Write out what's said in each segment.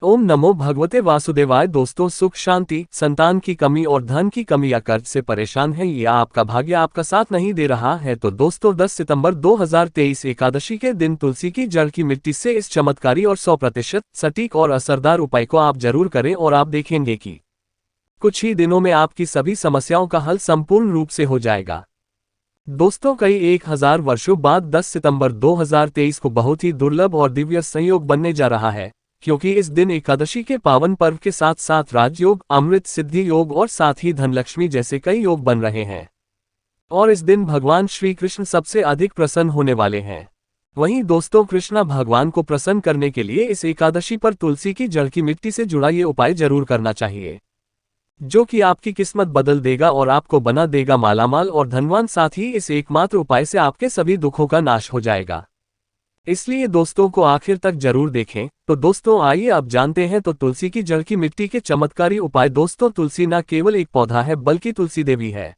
ओम नमो भगवते वासुदेवाय। दोस्तों, सुख शांति, संतान की कमी और धन की कमी या कर्ज से परेशान है या आपका भाग्य आपका साथ नहीं दे रहा है तो दोस्तों 10 सितंबर 2023 एकादशी के दिन तुलसी की जड़ की मिट्टी से इस चमत्कारी और 100% सटीक और असरदार उपाय को आप जरूर करें और आप देखेंगे कि कुछ ही दिनों में आपकी सभी समस्याओं का हल संपूर्ण रूप से हो जाएगा। दोस्तों, कई 1000 वर्षों बाद 10 सितंबर 2023 को बहुत ही दुर्लभ और दिव्य संयोग बनने जा रहा है, क्योंकि इस दिन एकादशी के पावन पर्व के साथ साथ राजयोग, अमृत सिद्धि योग और साथ ही धनलक्ष्मी जैसे कई योग बन रहे हैं। और इस दिन भगवान श्री कृष्ण सबसे अधिक प्रसन्न होने वाले हैं। वहीं दोस्तों, कृष्णा भगवान को प्रसन्न करने के लिए इस एकादशी पर तुलसी की जड़ की मिट्टी से जुड़ा ये उपाय जरूर करना चाहिए, जो कि आपकी किस्मत बदल देगा और आपको बना देगा मालामाल और धनवान। साथ ही इस एकमात्र उपाय से आपके सभी दुखों का नाश हो जाएगा, इसलिए दोस्तों को आखिर तक जरूर देखें। तो दोस्तों आइए अब जानते हैं तो तुलसी की जड़ की मिट्टी के चमत्कारी उपाय। दोस्तों, तुलसी न केवल एक पौधा है बल्कि तुलसी देवी है।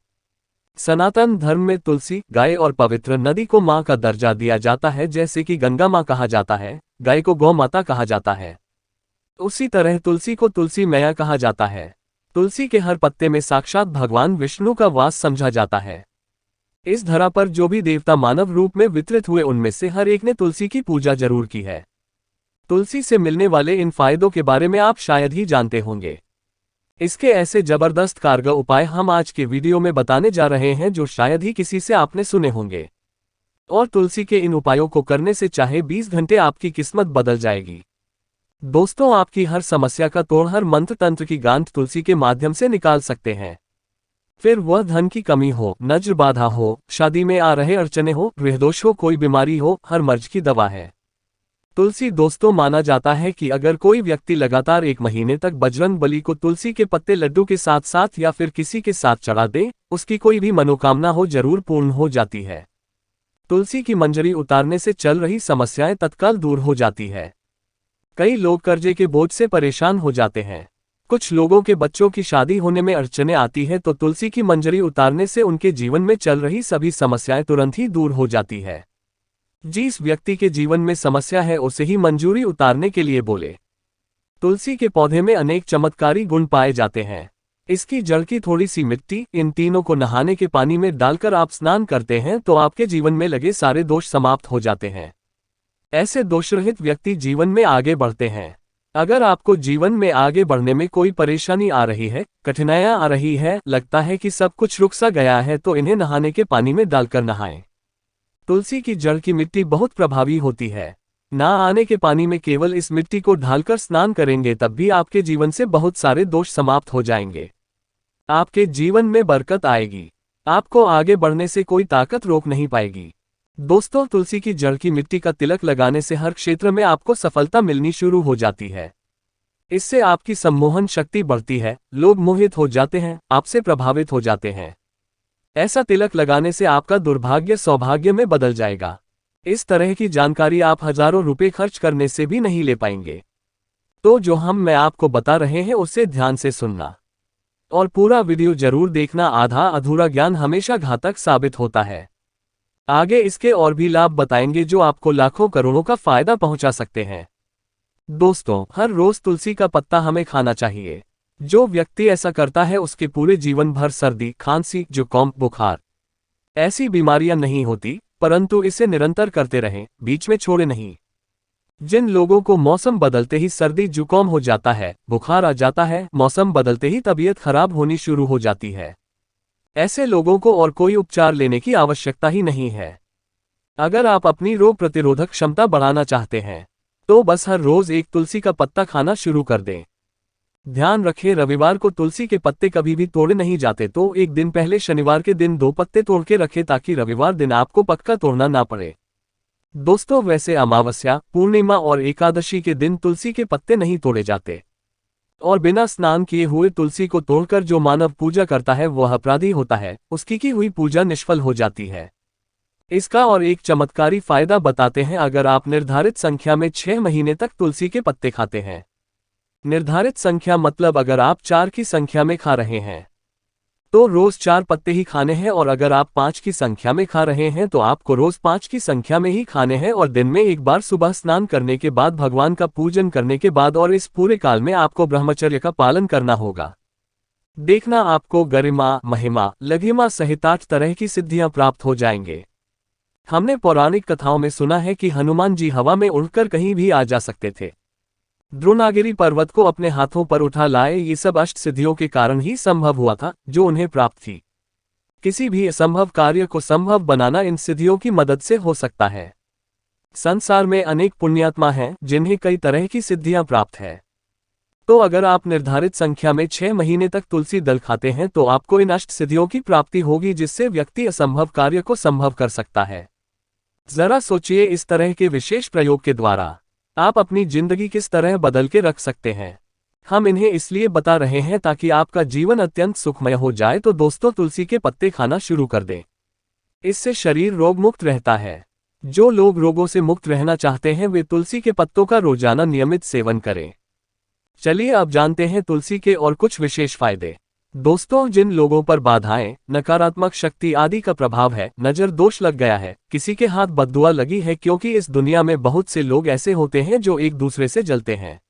सनातन धर्म में तुलसी, गाय और पवित्र नदी को मां का दर्जा दिया जाता है। जैसे कि गंगा मां कहा जाता है, गाय को गौ माता कहा जाता है, उसी तरह तुलसी को तुलसी मैया कहा जाता है। तुलसी के हर पत्ते में साक्षात भगवान विष्णु का वास समझा जाता है। इस धरा पर जो भी देवता मानव रूप में वितरित हुए उनमें से हर एक ने तुलसी की पूजा जरूर की है। तुलसी से मिलने वाले इन फायदों के बारे में आप शायद ही जानते होंगे। इसके ऐसे जबरदस्त कारगर उपाय हम आज के वीडियो में बताने जा रहे हैं जो शायद ही किसी से आपने सुने होंगे। और तुलसी के इन उपायों को करने से चाहे 20 घंटे आपकी किस्मत बदल जाएगी। दोस्तों, आपकी हर समस्या का तोड़, हर मंत्र तंत्र की गांठ तुलसी के माध्यम से निकाल सकते हैं। फिर वह धन की कमी हो, नज्र बाधा हो, शादी में आ रहे अड़चने हो, गृहदोष हो, कोई बीमारी हो, हर मर्ज की दवा है तुलसी। दोस्तों, माना जाता है कि अगर कोई व्यक्ति लगातार 1 महीने तक बजरंग बली को तुलसी के पत्ते लड्डू के साथ साथ या फिर किसी के साथ चढ़ा दे, उसकी कोई भी मनोकामना हो जरूर पूर्ण हो जाती है। तुलसी की मंजरी उतारने से चल रही समस्याएं तत्काल दूर हो जाती है। कई लोग कर्जे के बोझ से परेशान हो जाते हैं। कुछ लोगों के बच्चों की शादी होने में अड़चने आती है तो तुलसी की मंजरी उतारने से उनके जीवन में चल रही सभी समस्याएं तुरंत ही दूर हो जाती है। जिस व्यक्ति के जीवन में समस्या है उसे ही मंजूरी उतारने के लिए बोले। तुलसी के पौधे में अनेक चमत्कारी गुण पाए जाते हैं। इसकी जड़ की थोड़ी सी मिट्टी, इन तीनों को नहाने के पानी में डालकर आप स्नान करते हैं तो आपके जीवन में लगे सारे दोष समाप्त हो जाते हैं। ऐसे दोषरहित व्यक्ति जीवन में आगे बढ़ते हैं। अगर आपको जीवन में आगे बढ़ने में कोई परेशानी आ रही है, कठिनाइयां आ रही है, लगता है कि सब कुछ रुक सा गया है, तो इन्हें नहाने के पानी में डालकर नहाएं। तुलसी की जड़ की मिट्टी बहुत प्रभावी होती है। ना आने के पानी में केवल इस मिट्टी को ढालकर स्नान करेंगे तब भी आपके जीवन से बहुत सारे दोष समाप्त हो जाएंगे। आपके जीवन में बरकत आएगी। आपको आगे बढ़ने से कोई ताकत रोक नहीं पाएगी। दोस्तों, तुलसी की जड़ की मिट्टी का तिलक लगाने से हर क्षेत्र में आपको सफलता मिलनी शुरू हो जाती है। इससे आपकी सम्मोहन शक्ति बढ़ती है, लोग मोहित हो जाते हैं, आपसे प्रभावित हो जाते हैं। ऐसा तिलक लगाने से आपका दुर्भाग्य सौभाग्य में बदल जाएगा। इस तरह की जानकारी आप हजारों रुपए खर्च करने से भी नहीं ले पाएंगे। तो जो मैं आपको बता रहे हैं उसे ध्यान से सुनना और पूरा वीडियो जरूर देखना। आधा अधूरा ज्ञान हमेशा घातक साबित होता है। आगे इसके और भी लाभ बताएंगे जो आपको लाखों करोड़ों का फायदा पहुंचा सकते हैं। दोस्तों, हर रोज तुलसी का पत्ता हमें खाना चाहिए। जो व्यक्ति ऐसा करता है उसके पूरे जीवन भर सर्दी, खांसी, जुकाम, बुखार ऐसी बीमारियां नहीं होती, परंतु इसे निरंतर करते रहें, बीच में छोड़े नहीं। जिन लोगों को मौसम बदलते ही सर्दी जुकाम हो जाता है, बुखार आ जाता है, मौसम बदलते ही तबीयत खराब होनी शुरू हो जाती है, ऐसे लोगों को और कोई उपचार लेने की आवश्यकता ही नहीं है। अगर आप अपनी रोग प्रतिरोधक क्षमता बढ़ाना चाहते हैं तो बस हर रोज एक तुलसी का पत्ता खाना शुरू कर दें। ध्यान रखें, रविवार को तुलसी के पत्ते कभी भी तोड़े नहीं जाते, तो एक दिन पहले शनिवार के दिन 2 पत्ते तोड़ के रखें ताकि रविवार दिन आपको पक्का तोड़ना ना पड़े। दोस्तों, वैसे अमावस्या, पूर्णिमा और एकादशी के दिन तुलसी के पत्ते नहीं तोड़े जाते और बिना स्नान किए हुए तुलसी को तोड़कर जो मानव पूजा करता है वह अपराधी होता है, उसकी की हुई पूजा निष्फल हो जाती है। इसका और एक चमत्कारी फायदा बताते हैं। अगर आप निर्धारित संख्या में 6 महीने तक तुलसी के पत्ते खाते हैं, निर्धारित संख्या मतलब अगर आप 4 की संख्या में खा रहे हैं तो रोज 4 पत्ते ही खाने हैं, और अगर आप 5 की संख्या में खा रहे हैं तो आपको रोज 5 की संख्या में ही खाने हैं, और दिन में एक बार सुबह स्नान करने के बाद, भगवान का पूजन करने के बाद, और इस पूरे काल में आपको ब्रह्मचर्य का पालन करना होगा। देखना आपको गरिमा, महिमा, लघिमा सहित 8 तरह की सिद्धियां प्राप्त हो जाएंगे। हमने पौराणिक कथाओं में सुना है कि हनुमान जी हवा में उड़कर कहीं भी आ जा सकते थे। द्रोणागिरी पर्वत को अपने हाथों पर उठा लाए, ये सब अष्ट सिद्धियों के कारण ही संभव हुआ था जो उन्हें प्राप्त थी। किसी भी असंभव कार्य को संभव बनाना इन सिद्धियों की मदद से हो सकता है। संसार में अनेक पुण्यात्मा हैं जिन्हें कई तरह की सिद्धियां प्राप्त है। तो अगर आप निर्धारित संख्या में 6 महीने तक तुलसी दल खाते हैं तो आपको इन अष्ट सिद्धियों की प्राप्ति होगी, जिससे व्यक्ति असंभव कार्य को संभव कर सकता है। जरा सोचिए, इस तरह के विशेष प्रयोग के द्वारा आप अपनी जिंदगी किस तरह बदल के रख सकते हैं। हम इन्हें इसलिए बता रहे हैं ताकि आपका जीवन अत्यंत सुखमय हो जाए। तो दोस्तों, तुलसी के पत्ते खाना शुरू कर दें। इससे शरीर रोग मुक्त रहता है। जो लोग रोगों से मुक्त रहना चाहते हैं वे तुलसी के पत्तों का रोजाना नियमित सेवन करें। चलिए अब जानते हैं तुलसी के और कुछ विशेष फायदे। दोस्तों, जिन लोगों पर बाधाएं, नकारात्मक शक्ति आदि का प्रभाव है, नजर दोष लग गया है, किसी के हाथ बद्दुआ लगी है, क्योंकि इस दुनिया में बहुत से लोग ऐसे होते हैं जो एक दूसरे से जलते हैं।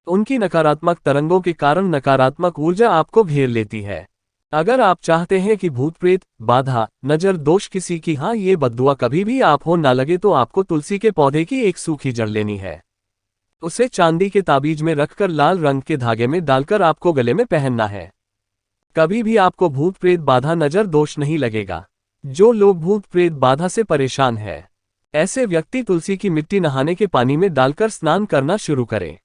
उनकी नकारात्मक तरंगों के कारण नकारात्मक ऊर्जा आपको घेर लेती है। अगर आप चाहते हैं कि भूत प्रेत, बाधा, नजर दोष, किसी की ये बद्दुआ कभी भी आप हो ना लगे, तो आपको तुलसी के पौधे की एक सूखी जड़ लेनी है। उसे चांदी के ताबीज में रखकर लाल रंग के धागे में डालकर आपको गले में पहनना है। कभी भी आपको भूत प्रेत, बाधा, नजर दोष नहीं लगेगा। जो लोग भूत प्रेत बाधा से परेशान है, ऐसे व्यक्ति तुलसी की मिट्टी नहाने के पानी में डालकर स्नान करना शुरू करें।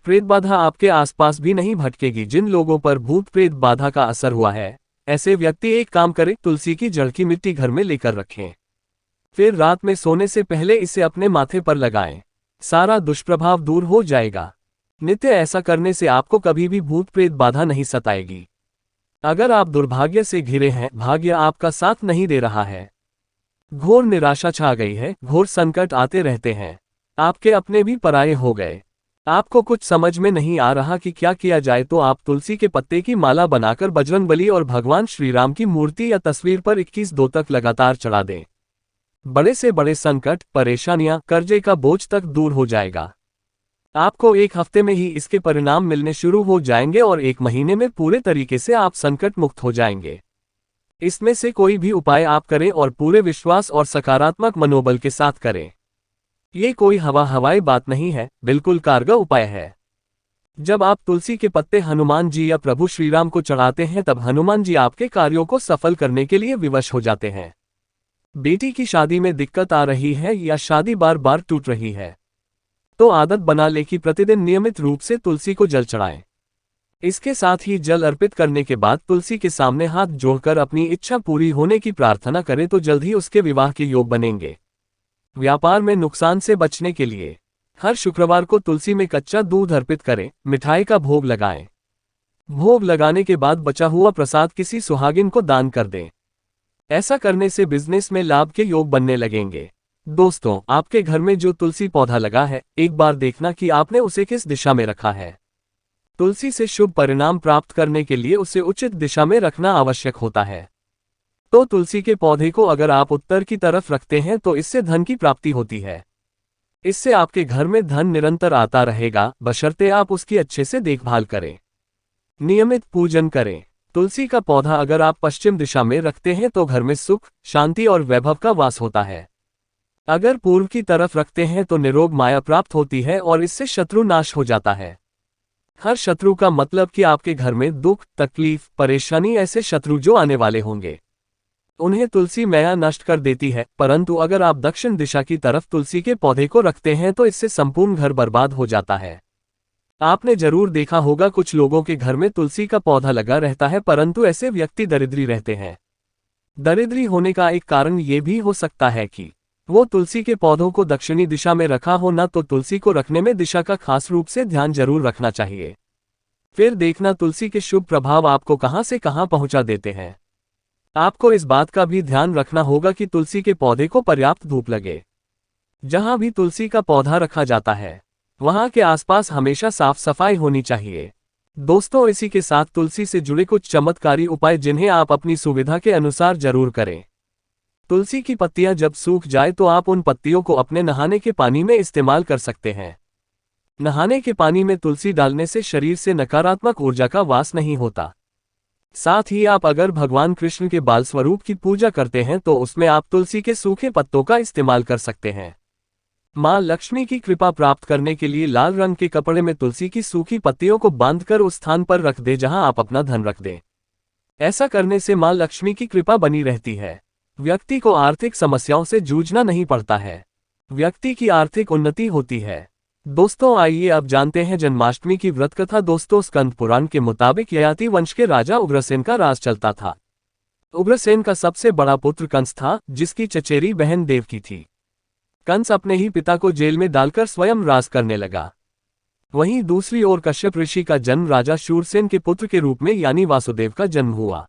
प्रेत बाधा आपके आसपास भी नहीं भटकेगी। जिन लोगों पर भूत प्रेत बाधा का असर हुआ है, ऐसे व्यक्ति एक काम करें, तुलसी की जड़ की मिट्टी घर में लेकर रखें। फिर रात में सोने से पहले इसे अपने माथे पर लगाएं। सारा दुष्प्रभाव दूर हो जाएगा। नित्य ऐसा करने से आपको कभी भी भूत प्रेत बाधा नहीं सताएगी। अगर आप दुर्भाग्य से घिरे हैं, भाग्य आपका साथ नहीं दे रहा है, घोर निराशा छा गई है, घोर संकट आते रहते हैं, आपके अपने भी पराये हो गए, आपको कुछ समझ में नहीं आ रहा कि क्या किया जाए, तो आप तुलसी के पत्ते की माला बनाकर बजरंगबली और भगवान श्री राम की मूर्ति या तस्वीर पर 21 दो तक लगातार चढ़ा दें। बड़े से बड़े संकट, परेशानियां, कर्जे का बोझ तक दूर हो जाएगा। आपको एक हफ्ते में ही इसके परिणाम मिलने शुरू हो जाएंगे और 1 महीने में पूरे तरीके से आप संकट मुक्त हो जाएंगे। इसमें से कोई भी उपाय आप करें और पूरे विश्वास और सकारात्मक मनोबल के साथ करें। ये कोई हवाई बात नहीं है, बिल्कुल कारगर उपाय है। जब आप तुलसी के पत्ते हनुमान जी या प्रभु श्रीराम को चढ़ाते हैं, तब हनुमान जी आपके कार्यों को सफल करने के लिए विवश हो जाते हैं। बेटी की शादी में दिक्कत आ रही है या शादी बार बार टूट रही है, तो आदत बना ले कि प्रतिदिन नियमित रूप से तुलसी को जल चढ़ाएं। इसके साथ ही जल अर्पित करने के बाद तुलसी के सामने हाथ जोड़कर अपनी इच्छा पूरी होने की प्रार्थना करें, तो जल्द ही उसके विवाह के योग बनेंगे। व्यापार में नुकसान से बचने के लिए हर शुक्रवार को तुलसी में कच्चा दूध अर्पित करें, मिठाई का भोग लगाएं। भोग लगाने के बाद बचा हुआ प्रसाद किसी सुहागिन को दान कर दें। ऐसा करने से बिजनेस में लाभ के योग बनने लगेंगे। दोस्तों, आपके घर में जो तुलसी पौधा लगा है, एक बार देखना कि आपने उसे किस दिशा में रखा है। तुलसी से शुभ परिणाम प्राप्त करने के लिए उसे उचित दिशा में रखना आवश्यक होता है। तो तुलसी के पौधे को अगर आप उत्तर की तरफ रखते हैं तो इससे धन की प्राप्ति होती है। इससे आपके घर में धन निरंतर आता रहेगा, बशर्ते आप उसकी अच्छे से देखभाल करें, नियमित पूजन करें। तुलसी का पौधा अगर आप पश्चिम दिशा में रखते हैं तो घर में सुख, शांति और वैभव का वास होता है। अगर पूर्व की तरफ रखते हैं तो निरोग माया प्राप्त होती है और इससे शत्रु नाश हो जाता है। हर शत्रु का मतलब कि आपके घर में दुख, तकलीफ, परेशानी, ऐसे शत्रु जो आने वाले होंगे, उन्हें तुलसी मैया नष्ट कर देती है। परंतु अगर आप दक्षिण दिशा की तरफ तुलसी के पौधे को रखते हैं तो इससे संपूर्ण घर बर्बाद हो जाता है। आपने जरूर देखा होगा, कुछ लोगों के घर में तुलसी का पौधा लगा रहता है, परंतु ऐसे व्यक्ति दरिद्री रहते हैं। दरिद्री होने का एक कारण ये भी हो सकता है कि वो तुलसी के पौधों को दक्षिणी दिशा में रखा हो ना। तो तुलसी को रखने में दिशा का खास रूप से ध्यान जरूर रखना चाहिए। फिर देखना तुलसी के शुभ प्रभाव आपको कहां से कहां पहुंचा देते हैं। आपको इस बात का भी ध्यान रखना होगा कि तुलसी के पौधे को पर्याप्त धूप लगे। जहां भी तुलसी का पौधा रखा जाता है, वहां के आसपास हमेशा साफ सफाई होनी चाहिए। दोस्तों, इसी के साथ तुलसी से जुड़े कुछ चमत्कारी उपाय जिन्हें आप अपनी सुविधा के अनुसार जरूर करें। तुलसी की पत्तियां जब सूख जाए तो आप उन पत्तियों को अपने नहाने के पानी में इस्तेमाल कर सकते हैं। नहाने के पानी में तुलसी डालने से शरीर से नकारात्मक ऊर्जा का वास नहीं होता। साथ ही आप अगर भगवान कृष्ण के बाल स्वरूप की पूजा करते हैं तो उसमें आप तुलसी के सूखे पत्तों का इस्तेमाल कर सकते हैं। मां लक्ष्मी की कृपा प्राप्त करने के लिए लाल रंग के कपड़े में तुलसी की सूखी पत्तियों को बांधकर उस स्थान पर रख दे जहां आप अपना धन रख दें। ऐसा करने से मां लक्ष्मी की कृपा बनी रहती है। व्यक्ति को आर्थिक समस्याओं से जूझना नहीं पड़ता है। व्यक्ति की आर्थिक उन्नति होती है। दोस्तों, आइए अब जानते हैं जन्माष्टमी की व्रत कथा। दोस्तों, स्कंद पुराण के मुताबिक ययाति वंश के राजा उग्रसेन का राज चलता था। उग्रसेन का सबसे बड़ा पुत्र कंस था, जिसकी चचेरी बहन देवकी थी। कंस अपने ही पिता को जेल में डालकर स्वयं राज करने लगा। वहीं दूसरी ओर कश्यप ऋषि का जन्म राजा शूरसेन के पुत्र के रूप में यानी वासुदेव का जन्म हुआ।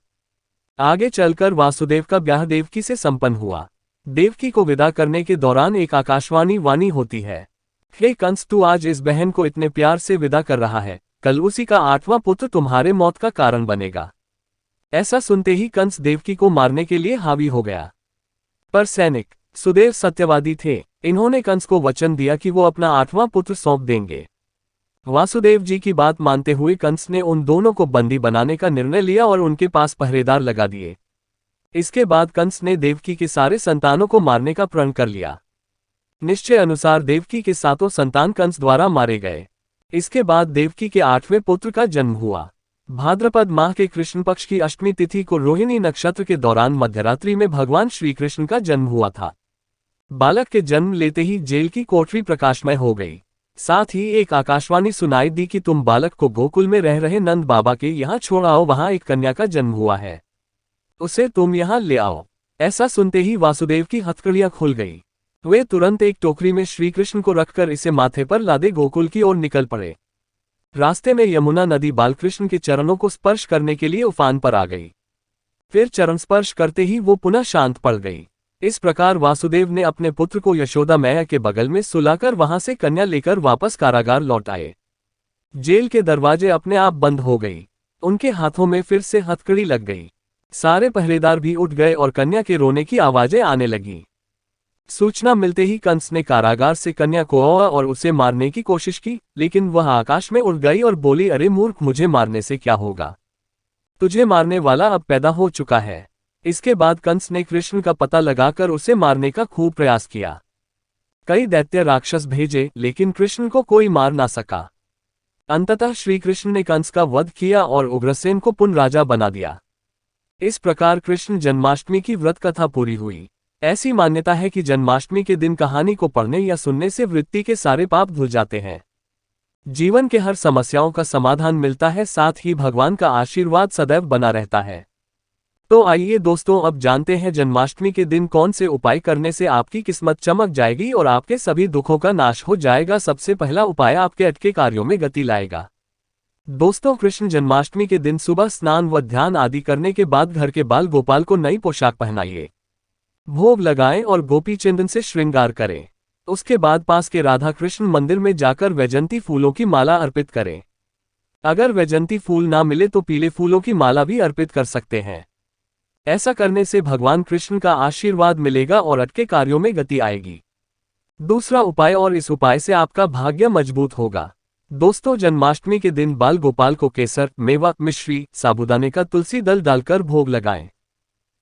आगे चलकर वासुदेव का ब्याह देवकी से संपन्न हुआ। देवकी को विदा करने के दौरान एक आकाशवाणी वाणी होती है, हे कंस, तू आज इस बहन को इतने प्यार से विदा कर रहा है, कल उसी का 8वां पुत्र तुम्हारे मौत का कारण बनेगा। ऐसा सुनते ही कंस देवकी को मारने के लिए हावी हो गया। पर सैनिक सुदेव सत्यवादी थे। इन्होंने कंस को वचन दिया कि वो अपना 8वां पुत्र सौंप देंगे। वासुदेव जी की बात मानते हुए कंस ने उन दोनों को बंदी बनाने का निर्णय लिया और उनके पास पहरेदार लगा दिए। इसके बाद कंस ने देवकी के सारे संतानों को मारने का प्रण कर लिया। निश्चय अनुसार देवकी के 7 संतान कंस द्वारा मारे गए। इसके बाद देवकी के 8वें पुत्र का जन्म हुआ। भाद्रपद माह के कृष्ण पक्ष की अष्टमी तिथि को रोहिणी नक्षत्र के दौरान मध्यरात्रि में भगवान श्री कृष्ण का जन्म हुआ था। बालक के जन्म लेते ही जेल की कोठरी प्रकाशमय हो गई। साथ ही एक आकाशवाणी सुनाई दी कि तुम बालक को गोकुल में रह रहे नंद बाबा के यहाँ छोड़ आओ, वहां एक कन्या का जन्म हुआ है, उसे तुम यहाँ ले आओ। ऐसा सुनते ही वासुदेव की हथकड़ियां खुल गई। वे तुरंत एक टोकरी में श्री कृष्ण को रखकर इसे माथे पर लादे गोकुल की ओर निकल पड़े। रास्ते में यमुना नदी बालकृष्ण के चरणों को स्पर्श करने के लिए उफान पर आ गई। फिर चरण स्पर्श करते ही वो पुनः शांत पड़ गई। इस प्रकार वासुदेव ने अपने पुत्र को यशोदा मैया के बगल में सुलाकर वहां से कन्या लेकर वापस कारागार लौट आए। जेल के दरवाजे अपने आप बंद हो गई। उनके हाथों में फिर से हथकड़ी लग गई। सारे पहरेदार भी उठ गए और कन्या के रोने की आवाजें आने लगी। सूचना मिलते ही कंस ने कारागार से कन्या को और उसे मारने की कोशिश की, लेकिन वह आकाश में उड़ गई और बोली, अरे मूर्ख, मुझे मारने से क्या होगा, तुझे मारने वाला अब पैदा हो चुका है। इसके बाद कंस ने कृष्ण का पता लगाकर उसे मारने का खूब प्रयास किया। कई दैत्य राक्षस भेजे, लेकिन कृष्ण को कोई मार ना सका। अंततः श्री कृष्ण ने कंस का वध किया और उग्रसेन को पुनः राजा बना दिया। इस प्रकार कृष्ण जन्माष्टमी की व्रत कथा पूरी हुई। ऐसी मान्यता है कि जन्माष्टमी के दिन कहानी को पढ़ने या सुनने से वृत्ति के सारे पाप धुल जाते हैं। जीवन के हर समस्याओं का समाधान मिलता है, साथ ही भगवान का आशीर्वाद सदैव बना रहता है। तो आइए दोस्तों, अब जानते हैं जन्माष्टमी के दिन कौन से उपाय करने से आपकी किस्मत चमक जाएगी और आपके सभी दुखों का नाश हो जाएगा। सबसे पहला उपाय आपके अटके कार्यों में गति लाएगा। दोस्तों, कृष्ण जन्माष्टमी के दिन सुबह स्नान व ध्यान आदि करने के बाद घर के बाल गोपाल को नई पोशाक पहनाइए, भोग लगाएं और गोपी चंदन से श्रृंगार करें। उसके बाद पास के राधा कृष्ण मंदिर में जाकर वैजंती फूलों की माला अर्पित करें। अगर वैजंती फूल ना मिले तो पीले फूलों की माला भी अर्पित कर सकते हैं। ऐसा करने से भगवान कृष्ण का आशीर्वाद मिलेगा और अटके कार्यों में गति आएगी। दूसरा उपाय, और इस उपाय से आपका भाग्य मजबूत होगा। दोस्तों, जन्माष्टमी के दिन बाल गोपाल को केसर, मेवा, मिश्री, साबूदाने का तुलसी दल डालकर भोग लगाएं।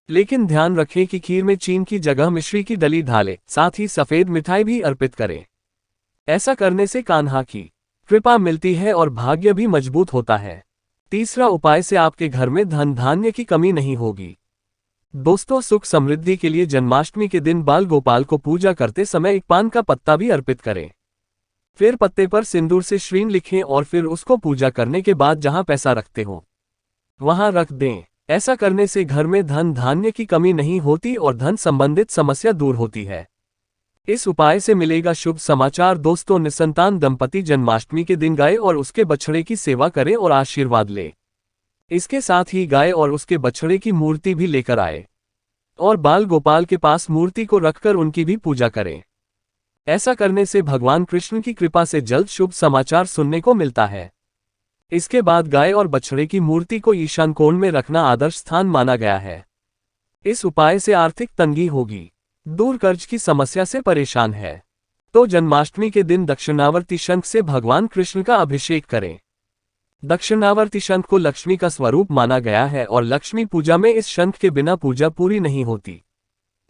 लेकिन ध्यान रखें कि खीर में चीनी की जगह मिश्री की डली ढालें, साथ ही सफेद मिठाई भी अर्पित करें। ऐसा करने से कान्हा की कृपा मिलती है और भाग्य भी मजबूत होता है। तीसरा उपाय से आपके घर में धन धान्य की कमी नहीं होगी। दोस्तों, सुख समृद्धि के लिए जन्माष्टमी के दिन बाल गोपाल को पूजा करते समय एक पान का पत्ता भी अर्पित करें। फिर पत्ते पर सिंदूर से श्रीन लिखें और फिर उसको पूजा करने के बाद जहां पैसा रखते हो वहां रख दें। ऐसा करने से घर में धन धान्य की कमी नहीं होती और धन संबंधित समस्या दूर होती है। इस उपाय से मिलेगा शुभ समाचार। दोस्तों, निसंतान दंपति जन्माष्टमी के दिन गाय और उसके बछड़े की सेवा करें और आशीर्वाद लें। इसके साथ ही गाय और उसके बछड़े की मूर्ति भी लेकर आए और बाल गोपाल के पास मूर्ति को रखकर उनकी भी पूजा करें। ऐसा करने से भगवान कृष्ण की कृपा से जल्द शुभ समाचार सुनने को मिलता है। इसके बाद गाय और बछड़े की मूर्ति को ईशान कोण में रखना आदर्श स्थान माना गया है। इस उपाय से आर्थिक तंगी होगी। दूर कर्ज की समस्या से परेशान है तो जन्माष्टमी के दिन दक्षिणावर्ती शंख से भगवान कृष्ण का अभिषेक करें। दक्षिणावर्ती शंख को लक्ष्मी का स्वरूप माना गया है और लक्ष्मी पूजा में इस शंख के बिना पूजा पूरी नहीं होती।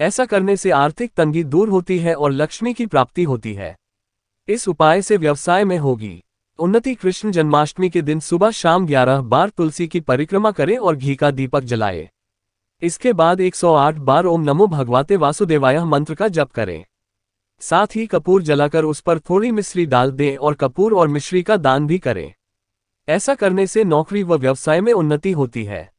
ऐसा करने से आर्थिक तंगी दूर होती है और लक्ष्मी की प्राप्ति होती है। इस उपाय से व्यवसाय में होगी उन्नति। कृष्ण जन्माष्टमी के दिन सुबह शाम 11 बार तुलसी की परिक्रमा करें और घी का दीपक जलाएं। इसके बाद 108 बार ओम नमो भगवते वासुदेवाय मंत्र का जप करें। साथ ही कपूर जलाकर उस पर थोड़ी मिश्री डाल दें और कपूर और मिश्री का दान भी करें। ऐसा करने से नौकरी व व्यवसाय में उन्नति होती है।